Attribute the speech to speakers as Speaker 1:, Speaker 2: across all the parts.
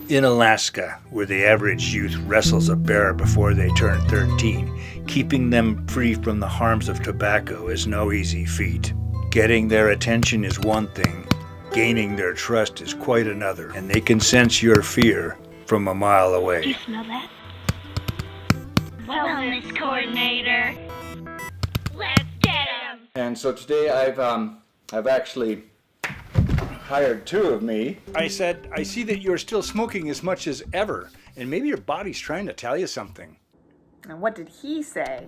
Speaker 1: In Alaska, where the average youth wrestles a bear before they turn 13, keeping them free from the harms of tobacco is no easy feat. Getting their attention is one thing, gaining their trust is quite another, and they can sense your fear from a mile away.
Speaker 2: Do you smell that? Wellness coordinator. Let's get him.
Speaker 1: And so today I've actually hired two of me. I said, I see that you're still smoking as much as ever, and maybe your body's trying to tell you something.
Speaker 3: And what did he say?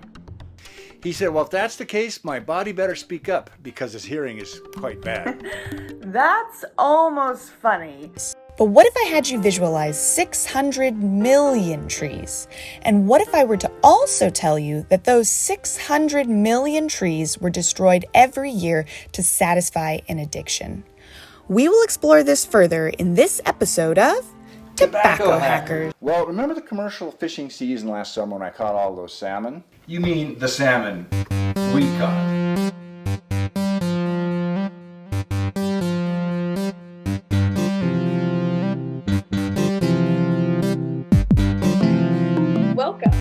Speaker 1: He said, well, if that's the case, my body better speak up, because his hearing is quite bad.
Speaker 3: That's almost funny.
Speaker 4: But what if I had you visualize 600 million trees? And what if I were to also tell you that those 600 million trees were destroyed every year to satisfy an addiction? We will explore this further in this episode of Tobacco Hackers.
Speaker 1: Well, remember the commercial fishing season last summer when I caught all those salmon? You mean the salmon we caught.
Speaker 5: Welcome.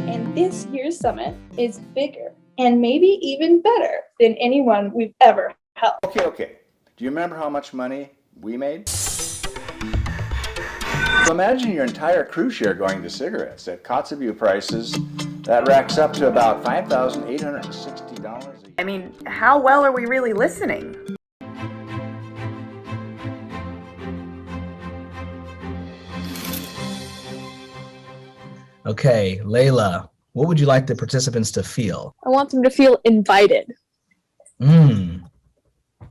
Speaker 5: And this year's summit is bigger and maybe even better than anyone we've ever held.
Speaker 1: Okay. Do you remember how much money we made? So imagine your entire crew share going to cigarettes. At Kotzebue prices, that racks up to about $5,860 a year.
Speaker 3: I mean, how well are we really listening?
Speaker 6: Okay, Layla, what would you like the participants to feel?
Speaker 5: I want them to feel invited.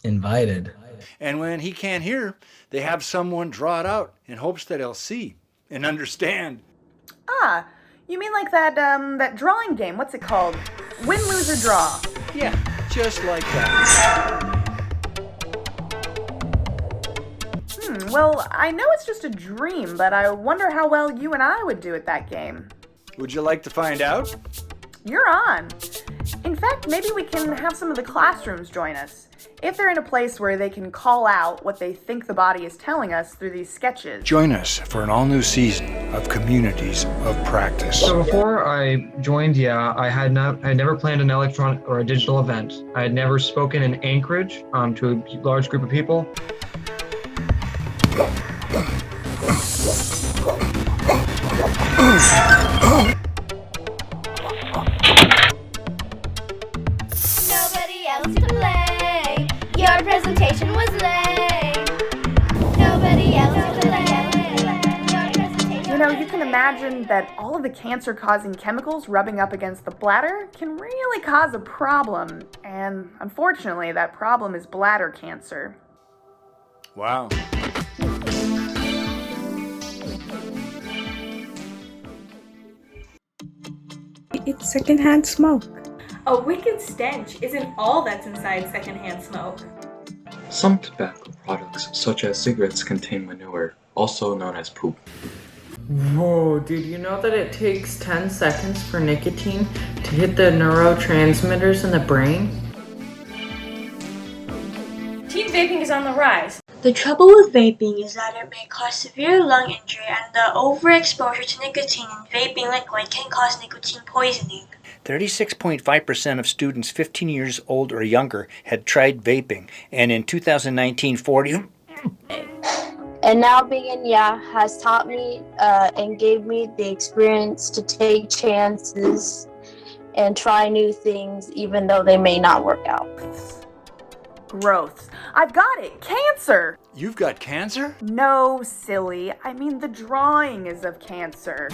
Speaker 6: Invited.
Speaker 1: And when he can't hear, they have someone draw it out in hopes that he'll see and understand.
Speaker 3: Ah, you mean like that drawing game? What's it called? Win, lose, or draw?
Speaker 1: Yeah, just like that.
Speaker 3: Well, I know it's just a dream, but I wonder how well you and I would do at that game.
Speaker 1: Would you like to find out?
Speaker 3: You're on. In fact, maybe we can have some of the classrooms join us. If they're in a place where they can call out what they think the body is telling us through these sketches.
Speaker 1: Join us for an all-new season of Communities of Practice.
Speaker 7: So before I joined I had never planned an electronic or a digital event. I had never spoken in Anchorage to a large group of people.
Speaker 2: Nobody else to play. Your presentation was lame. Nobody else to play. Your presentation.
Speaker 3: You know, you can imagine that all of the cancer-causing chemicals rubbing up against the bladder can really cause a problem. And unfortunately, that problem is bladder cancer.
Speaker 1: Wow.
Speaker 8: It's secondhand smoke.
Speaker 9: A wicked stench isn't all that's inside secondhand smoke.
Speaker 10: Some tobacco products, such as cigarettes, contain manure, also known as poop.
Speaker 11: Whoa, did you know that it takes 10 seconds for nicotine to hit the neurotransmitters in the brain?
Speaker 9: Teen vaping is on the rise.
Speaker 12: The trouble with vaping is that it may cause severe lung injury, and the overexposure to nicotine in vaping liquid can cause nicotine poisoning.
Speaker 1: 36.5% of students 15 years old or younger had tried vaping, and in 2019, 40...
Speaker 13: And now being in has taught me and gave me the experience to take chances and try new things, even though they may not work out.
Speaker 3: Growths. I've got it. Cancer.
Speaker 1: You've got cancer?
Speaker 3: No, silly. I mean, the drawing is of cancer.